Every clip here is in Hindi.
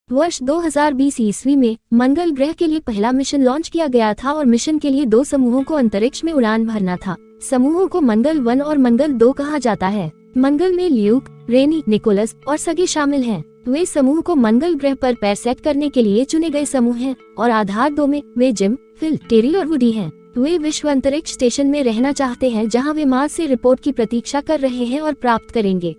वर्ष 2020 ईस्वी में मंगल ग्रह के लिए पहला मिशन लॉन्च किया गया था और मिशन के लिए 2 समूहों को अंतरिक्ष में उड़ान भरना था। समूहों को मंगल 1 और मंगल 2 कहा जाता है। मंगल में ल्यूक, रेनी, निकोलस और सगे शामिल हैं। वे समूह को मंगल ग्रह पर पैर सेट करने के लिए चुने गए समूह हैं और आधार 2 में वे जिम, फिल, टेरी और वुडी हैं। वे विश्व अंतरिक्ष स्टेशन में रहना चाहते हैं जहां वे मार्स से रिपोर्ट की प्रतीक्षा कर रहे हैं और प्राप्त करेंगे।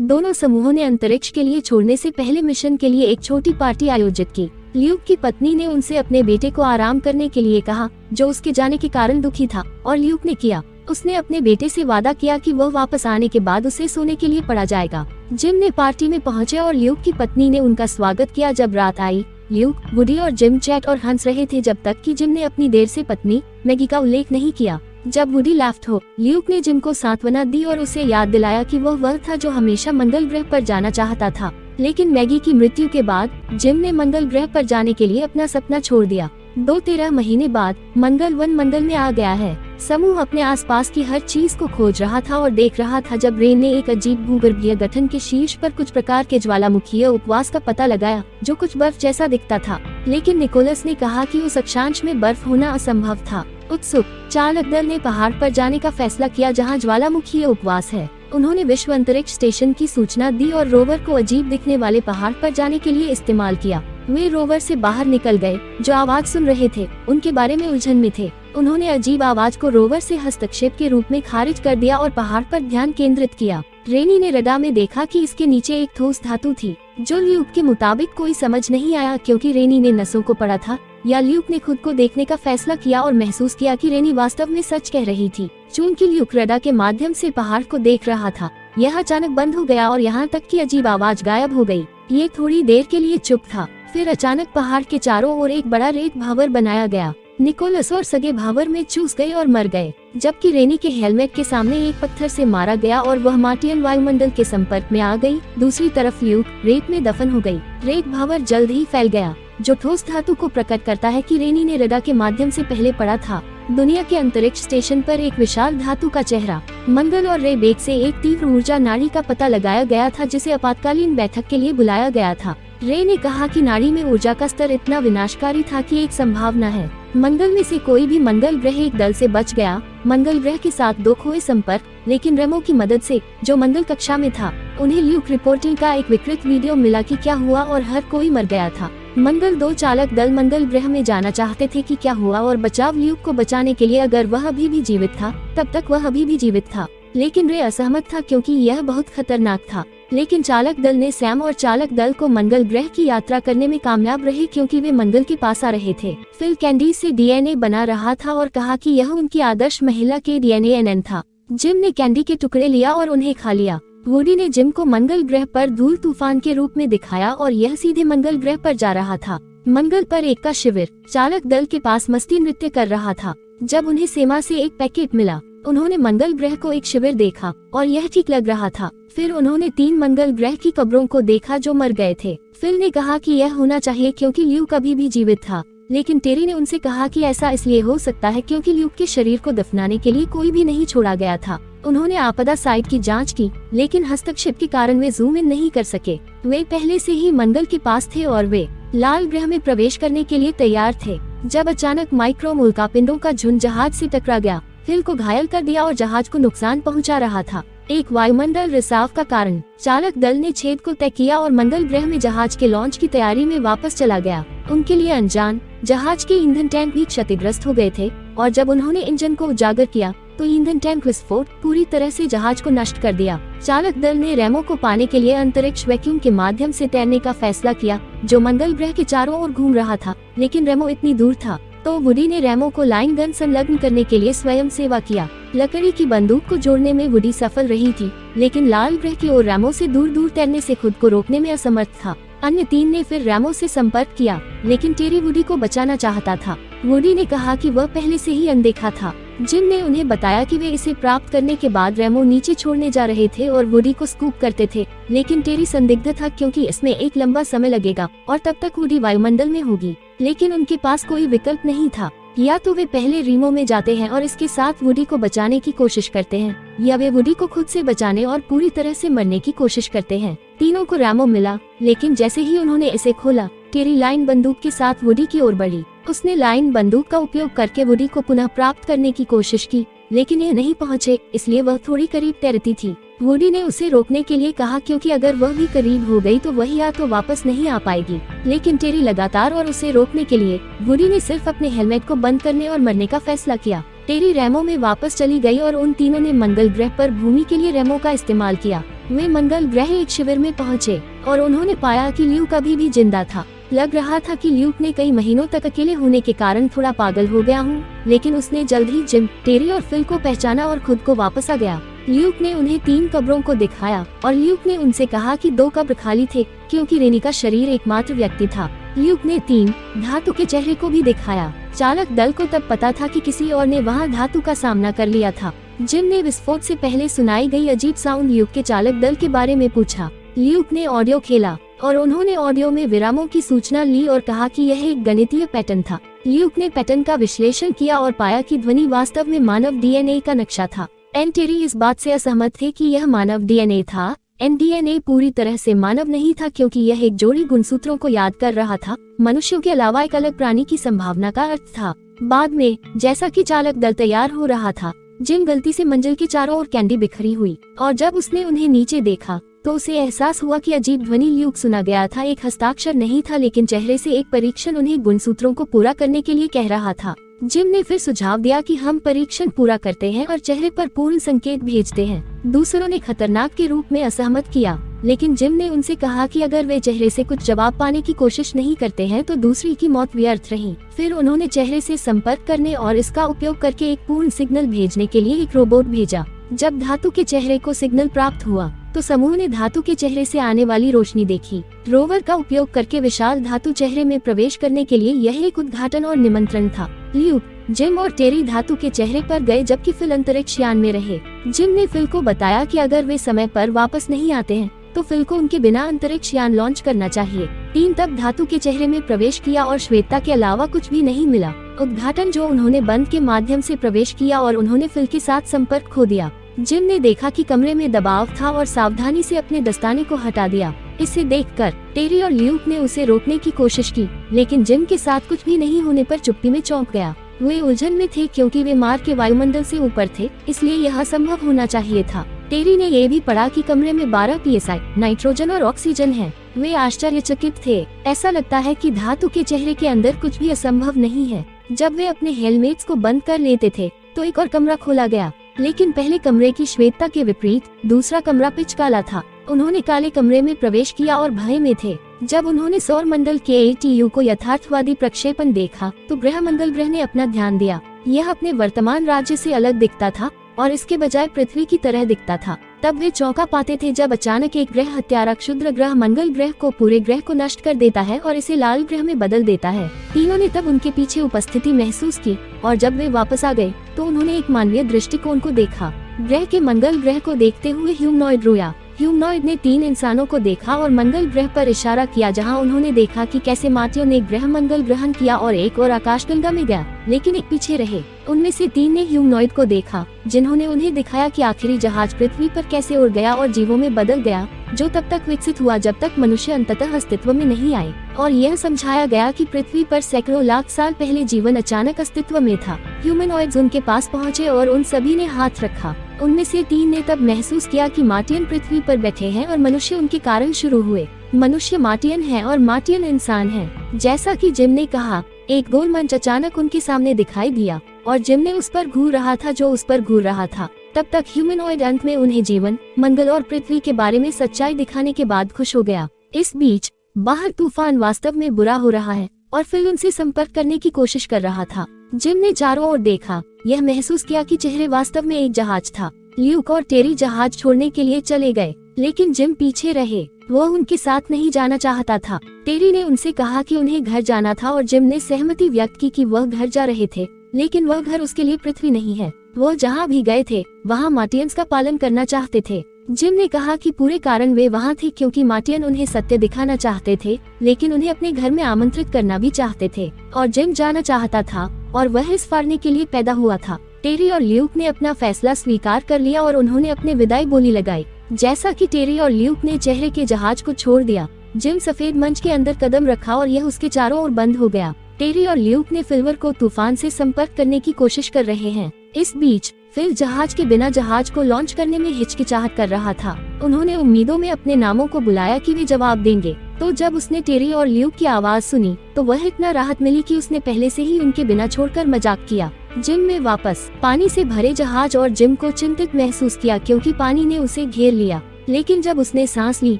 दोनों समूहों ने अंतरिक्ष के लिए छोड़ने से पहले मिशन के लिए एक छोटी पार्टी आयोजित की। ल्यूक की पत्नी ने उनसे अपने बेटे को आराम करने के लिए कहा, जो उसके जाने के कारण दुखी था, और ल्यूक ने किया। उसने अपने बेटे से वादा किया कि वह वापस आने के बाद उसे सोने के लिए पड़ा जाएगा। जिम ने पार्टी में पहुंचे और ल्यूक की पत्नी ने उनका स्वागत किया। जब रात आई, ल्यूक, वुडी और जिम चैट और हंस रहे थे जब तक कि जिम ने अपनी देर से पत्नी मैगी का उल्लेख नहीं किया। जब वुडी लेफ्ट हो, ल्यूक ने जिम को सांत्वना दी और उसे याद दिलाया कि वह था जो हमेशा मंगल ग्रह पर जाना चाहता था। लेकिन मैगी की मृत्यु के बाद जिम ने मंगल ग्रह पर जाने के लिए अपना सपना छोड़ दिया। 13 महीने बाद मंगल 1 मंगल में आ गया है। समूह अपने आसपास की हर चीज को खोज रहा था और देख रहा था जब रेन ने एक अजीब भूगर्भीय गठन के शीर्ष पर कुछ प्रकार के ज्वालामुखीय उपवास का पता लगाया जो कुछ बर्फ जैसा दिखता था। लेकिन निकोलस ने कहा कि उस अक्षांश में बर्फ होना असंभव था। उत्सुक चालक दल ने पहाड़ पर जाने का फैसला किया जहां ज्वालामुखीय उपवास है। उन्होंने विश्व अंतरिक्ष स्टेशन की सूचना दी और रोवर को अजीब दिखने वाले पहाड़ पर जाने के लिए इस्तेमाल किया। वे रोवर से बाहर निकल गए। जो आवाज सुन रहे थे उनके बारे में उलझन में थे। उन्होंने अजीब आवाज को रोवर से हस्तक्षेप के रूप में खारिज कर दिया और पहाड़ पर ध्यान केंद्रित किया। रेनी ने रडार में देखा कि इसके नीचे एक ठोस धातु थी। जो ल्यूक के मुताबिक कोई समझ नहीं आया क्योंकि रेनी ने नसों को पढ़ा था, या ल्यूक ने खुद को देखने का फैसला किया और महसूस किया कि रेनी वास्तव में सच कह रही थी। चूंकि ल्यूक रडार के माध्यम से पहाड़ को देख रहा था, यह अचानक बंद हो गया और यहाँ तक कि अजीब आवाज गायब हो गई। ये थोड़ी देर के लिए चुप था। फिर अचानक पहाड़ के चारों ओर एक बड़ा रेत भावर बनाया गया। निकोलस और सगे भावर में चूस गए और मर गए, जबकि रेनी के हेलमेट के सामने एक पत्थर से मारा गया और वह मार्टियन वायुमंडल के संपर्क में आ गई। दूसरी तरफ ल्यूक रेत में दफन हो गई। रेत भावर जल्द ही फैल गया, जो ठोस धातु को प्रकट करता है कि रेनी ने रडार के माध्यम से पहले पढ़ा था। दुनिया के अंतरिक्ष स्टेशन पर एक विशाल धातु का चेहरा, मंगल और रे बेग से एक तीव्र ऊर्जा नाड़ी का पता लगाया गया था जिसे आपातकालीन बैठक के लिए बुलाया गया था। रे ने कहा कि नाड़ी में ऊर्जा का स्तर इतना विनाशकारी था कि एक संभावना है मंगल में से कोई भी मंगल ग्रह एक दल से बच गया। मंगल ग्रह के साथ 2 खोए संपर्क, लेकिन रेमो की मदद से, जो मंगल कक्षा में था, उन्हें ल्यूक रिपोर्टिंग का एक विकृत वीडियो मिला कि क्या हुआ और हर कोई मर गया था। मंगल 2 चालक दल मंगल ग्रह में जाना चाहते थे कि क्या हुआ और बचाव ल्यूक को बचाने के लिए अगर वह अभी भी जीवित था तब तक वह अभी भी जीवित था। लेकिन रे असहमत था क्योंकि यह बहुत खतरनाक था। लेकिन चालक दल ने सैम और चालक दल को मंगल ग्रह की यात्रा करने में कामयाब रहे क्योंकि वे मंगल के पास आ रहे थे। फिल कैंडी से डीएनए बना रहा था और कहा कि यह उनकी आदर्श महिला के डीएनए था। जिम ने कैंडी के टुकड़े लिया और उन्हें खा लिया। वुडी ने जिम को मंगल ग्रह पर धूल तूफान के रूप में दिखाया और यह सीधे मंगल ग्रह पर जा रहा था। मंगल पर एक का शिविर चालक दल के पास मस्ती नृत्य कर रहा था। जब उन्हें सेमा से एक पैकेट मिला, उन्होंने मंगल ग्रह को एक शिविर देखा और यह ठीक लग रहा था। फिर उन्होंने 3 मंगल ग्रह की कब्रों को देखा जो मर गए थे। फिल ने कहा कि यह होना चाहिए क्योंकि ल्यूक अभी भी जीवित था, लेकिन टेरी ने उनसे कहा कि ऐसा इसलिए हो सकता है क्योंकि ल्यूक के शरीर को दफनाने के लिए कोई भी नहीं छोड़ा गया था। उन्होंने आपदा साइट की जांच की, लेकिन हस्तक्षेप के कारण वे जूम इन नहीं कर सके। वे पहले से ही मंगल के पास थे और वे लाल ग्रह में प्रवेश करने के लिए तैयार थे जब अचानक माइक्रो उल्कापिंडों का झुंड जहाज से टकरा गया। फिल को घायल कर दिया और जहाज को नुकसान पहुंचा रहा था। एक वायुमंडल रिसाव का कारण चालक दल ने छेद को तय किया और मंगल ग्रह में जहाज के लॉन्च की तैयारी में वापस चला गया। उनके लिए अनजान जहाज के ईंधन टैंक भी क्षतिग्रस्त हो गए थे और जब उन्होंने इंजन को उजागर किया तो ईंधन टैंक विस्फोट पूरी तरह से जहाज को नष्ट कर दिया। चालक दल ने रेमो को पाने के लिए अंतरिक्ष वैक्यूम के माध्यम से तैरने का फैसला किया, जो मंगल ग्रह के चारों ओर घूम रहा था। लेकिन रेमो इतनी दूर था तो वुडी ने रेमो को लाइन गन संलग्न करने के लिए स्वयं सेवा किया। लकड़ी की बंदूक को जोड़ने में वुडी सफल रही थी, लेकिन लाल ग्रह की ओर रेमो से दूर दूर तैरने से खुद को रोकने में असमर्थ था। अन्य 3 ने फिर रेमो से संपर्क किया, लेकिन टेरी वुडी को बचाना चाहता था। वुडी ने कहा कि वह पहले से ही अनदेखा था। जिम ने उन्हें बताया कि वे इसे प्राप्त करने के बाद रेमो नीचे छोड़ने जा रहे थे और वुडी को स्कूप करते थे, लेकिन टेरी संदिग्ध था क्योंकि इसमें एक लंबा समय लगेगा और तब तक वुडी वायुमंडल में होगी। लेकिन उनके पास कोई विकल्प नहीं था। या तो वे पहले रीमो में जाते हैं और इसके साथ वुडी को बचाने की कोशिश करते हैं, या वे वुडी को खुद से बचाने और पूरी तरह से मरने की कोशिश करते हैं। तीनों को रैमो मिला, लेकिन जैसे ही उन्होंने इसे खोला, टेरी लाइन बंदूक के साथ वुडी की ओर बढ़ी। उसने लाइन बंदूक का उपयोग करके वुडी को पुनः प्राप्त करने की कोशिश की, लेकिन ये नहीं पहुँचे, इसलिए वह थोड़ी करीब तैरती थी। वुडी ने उसे रोकने के लिए कहा, क्योंकि अगर वह भी करीब हो गई तो वह या तो वापस नहीं आ पाएगी। लेकिन टेरी लगातार और उसे रोकने के लिए वुडी ने सिर्फ अपने हेलमेट को बंद करने और मरने का फैसला किया। टेरी रैमो में वापस चली गई और उन तीनों ने मंगल ग्रह पर भूमि के लिए रैमो का इस्तेमाल किया। वे मंगल ग्रह एक शिविर में पहुँचे और उन्होंने पाया कि ल्यूक अभी भी जिंदा था। लग रहा था कि ल्यूक ने कई महीनों तक अकेले होने के कारण थोड़ा पागल हो गया हूँ, लेकिन उसने जल्द ही जिम, टेरी और फिल को पहचाना और खुद को वापस आ गया। ल्यूक ने उन्हें 3 कब्रों को दिखाया और ल्यूक ने उनसे कहा कि 2 कब्र खाली थे, क्योंकि रेनी का शरीर एकमात्र व्यक्ति था। ल्यूक ने 3 धातु के चेहरे को भी दिखाया। चालक दल को तब पता था कि किसी और ने वहां धातु का सामना कर लिया था। जिम ने विस्फोट से पहले सुनाई गई अजीब साउंड ल्यूक के चालक दल के बारे में पूछा। ल्यूक ने ऑडियो खेला और उन्होंने ऑडियो में विरामों की सूचना ली और कहा कि यह एक गणितीय पैटर्न था। ल्यूक ने पैटर्न का विश्लेषण किया और पाया कि ध्वनि वास्तव में मानव डीएनए का नक्शा था। टेरी इस बात से असहमत थे कि यह मानव डीएनए था। डीएनए पूरी तरह से मानव नहीं था, क्योंकि यह एक जोड़ी गुणसूत्रों को याद कर रहा था। मनुष्यों के अलावा एक अलग प्राणी की संभावना का अर्थ था। बाद में जैसा कि चालक दल तैयार हो रहा था, जिम गलती से मंजिल के चारों ओर कैंडी बिखरी हुई, और जब उसने उन्हें नीचे देखा तो उसे एहसास हुआ कि अजीब ध्वनि ल्यूक सुना गया था। एक हस्ताक्षर नहीं था, लेकिन चेहरे से एक परीक्षण उन्हें गुणसूत्रों को पूरा करने के लिए कह रहा था। जिम ने फिर सुझाव दिया कि हम परीक्षण पूरा करते हैं और चेहरे पर पूर्ण संकेत भेजते हैं। दूसरों ने खतरनाक के रूप में असहमत किया, लेकिन जिम ने उनसे कहा कि अगर वे चेहरे से कुछ जवाब पाने की कोशिश नहीं करते हैं तो दूसरी की मौत व्यर्थ रही। फिर उन्होंने चेहरे से संपर्क करने और इसका उपयोग करके एक पूर्ण सिग्नल भेजने के लिए एक रोबोट भेजा। जब धातु के चेहरे को सिग्नल प्राप्त हुआ तो समूह ने धातु के चेहरे से आने वाली रोशनी देखी। रोवर का उपयोग करके विशाल धातु चेहरे में प्रवेश करने के लिए यह एक उद्घाटन और निमंत्रण था। ल्यूक, जिम और टेरी धातु के चेहरे पर गए, जबकि फिल अंतरिक्ष यान में रहे। जिम ने फिल को बताया कि अगर वे समय पर वापस नहीं आते हैं तो फिल को उनके बिना अंतरिक्ष यान लॉन्च करना चाहिए। टीम तब धातु के चेहरे में प्रवेश किया और श्वेता के अलावा कुछ भी नहीं मिला। उद्घाटन जो उन्होंने बंद के माध्यम से प्रवेश किया और उन्होंने फिल के साथ संपर्क खो दिया। जिम ने देखा कि कमरे में दबाव था और सावधानी से अपने दस्ताने को हटा दिया। इसे देखकर टेरी और ल्यूक ने उसे रोकने की कोशिश की, लेकिन जिम के साथ कुछ भी नहीं होने पर चुप्पी में चौंक गया। वे उलझन में थे क्योंकि वे मार्ग के वायुमंडल से ऊपर थे, इसलिए यह असंभव होना चाहिए था। टेरी ने यह भी पढ़ा कि कमरे में 12 पीएसआई नाइट्रोजन और ऑक्सीजन है। वे आश्चर्यचकित थे। ऐसा लगता है कि धातु के चेहरे के अंदर कुछ भी असंभव नहीं है। जब वे अपने हेलमेट्स को बंद कर लेते थे तो एक और कमरा खोला गया, लेकिन पहले कमरे की श्वेता के विपरीत दूसरा कमरा पिच काला था। उन्होंने काले कमरे में प्रवेश किया और भय में थे। जब उन्होंने सौर मंडल के ATU को यथार्थवादी प्रक्षेपण देखा तो ग्रह मंगल ग्रह ने अपना ध्यान दिया। यह अपने वर्तमान राज्य से अलग दिखता था और इसके बजाय पृथ्वी की तरह दिखता था। तब वे चौंका पाते थे जब अचानक एक ग्रह हत्यारा क्षुद्र ग्रह मंगल ग्रह को पूरे ग्रह को नष्ट कर देता है और इसे लाल ग्रह में बदल देता है। तीनों ने तब उनके पीछे उपस्थिति महसूस की और जब वे वापस आ गए तो उन्होंने एक मानवीय दृष्टिकोण को देखा। ग्रह के मंगल ग्रह को देखते हुए ह्यूमनॉइड रोया। ह्यूमनॉइड ने 3 इंसानों को देखा और मंगल ग्रह पर इशारा किया, जहां उन्होंने देखा कि कैसे मार्टियों ने ग्रह मंगल ग्रहण किया और एक और आकाशगंगा में गया, लेकिन एक पीछे रहे। उनमें से 3 ने ह्यूमनॉइड को देखा, जिन्होंने उन्हें दिखाया कि आखिरी जहाज पृथ्वी पर कैसे उड़ गया और जीवों में बदल गया, जो तब तक विकसित हुआ जब तक मनुष्य अंततः अस्तित्व में नहीं आए। और यह समझाया गया कि पृथ्वी पर सैकड़ों लाख साल पहले जीवन अचानक अस्तित्व में था। ह्यूमनॉइड्स उनके पास पहुँचे और उन सभी ने हाथ रखा। उनमें से 3 ने तब महसूस किया कि मार्टियन पृथ्वी पर बैठे हैं और मनुष्य उनके कारण शुरू हुए। मनुष्य मार्टियन है और मार्टियन इंसान है। जैसा कि जिम ने कहा, एक गोल मंच अचानक उनके सामने दिखाई दिया और जिम ने उस पर घूर रहा था जो उस पर घूर रहा था। तब तक ह्यूमनॉइड अंत में उन्हें जीवन, मंगल और पृथ्वी के बारे में सच्चाई दिखाने के बाद खुश हो गया। इस बीच बाहर तूफान वास्तव में बुरा हो रहा है और फिर उनसे संपर्क करने की कोशिश कर रहा था। जिम ने चारों ओर देखा, यह महसूस किया कि चेहरे वास्तव में एक जहाज था। ल्यूक और टेरी जहाज छोड़ने के लिए चले गए, लेकिन जिम पीछे रहे। वह उनके साथ नहीं जाना चाहता था। टेरी ने उनसे कहा कि उन्हें घर जाना था और जिम ने सहमति व्यक्त की कि वह घर जा रहे थे, लेकिन वह घर उसके लिए पृथ्वी नहीं है। वह जहाँ भी गए थे वहाँ मार्टियंस का पालन करना चाहते थे। जिम ने कहा कि पूरे कारण वे वहाँ थे क्योंकि मार्टियन उन्हें सत्य दिखाना चाहते थे, लेकिन उन्हें अपने घर में आमंत्रित करना भी चाहते थे। और जिम जाना चाहता था और वह इस फाड़ने के लिए पैदा हुआ था। टेरी और ल्यूक ने अपना फैसला स्वीकार कर लिया और उन्होंने अपने विदाई बोली लगाई। जैसा कि टेरी और ल्यूक ने चेहरे के जहाज को छोड़ दिया, जिम सफेद मंच के अंदर कदम रखा और यह उसके चारों ओर बंद हो गया। टेरी और ल्यूक ने फिल्वर को तूफान से संपर्क करने की कोशिश कर रहे हैं। इस बीच फिल जहाज के बिना जहाज को लॉन्च करने में हिचकिचाहट कर रहा था। उन्होंने उम्मीदों में अपने नामों को बुलाया कि वे जवाब देंगे। तो जब उसने टेरी और ल्यूक की आवाज सुनी तो वह इतना राहत मिली कि उसने पहले से ही उनके बिना छोड़कर मजाक किया। जिम में वापस पानी से भरे जहाज और जिम को चिंतित महसूस किया क्योंकि पानी ने उसे घेर लिया। लेकिन जब उसने सांस ली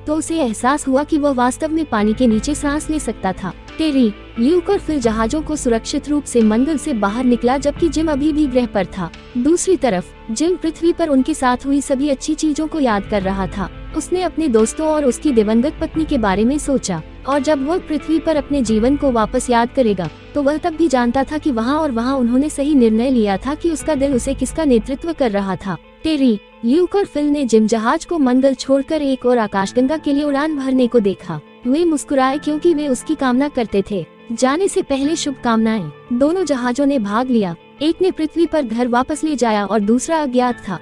तो उसे एहसास हुआ कि वह वास्तव में पानी के नीचे सांस ले सकता था। टेरी, ल्यूक और फिल जहाजों को सुरक्षित रूप से मंगल से बाहर निकला जबकि जिम अभी भी ग्रह पर था। दूसरी तरफ जिम पृथ्वी पर उनके साथ हुई सभी अच्छी चीजों को याद कर रहा था। उसने अपने दोस्तों और उसकी दिवंगत पत्नी के बारे में सोचा और जब वह पृथ्वी पर अपने जीवन को वापस याद करेगा तो वह तब भी जानता था कि वहाँ उन्होंने सही निर्णय लिया था कि उसका दिल उसे किसका नेतृत्व कर रहा था। टेरी, ल्यूक और फिल ने जिम जहाज को मंगल छोड़कर एक और आकाशगंगा के लिए उड़ान भरने को देखा। वे मुस्कुराए क्योंकि वे उसकी कामना करते थे। जाने से पहले शुभकामनाएं। दोनों जहाजों ने भाग लिया। एक ने पृथ्वी पर घर वापस ले जाया और दूसरा अज्ञात था।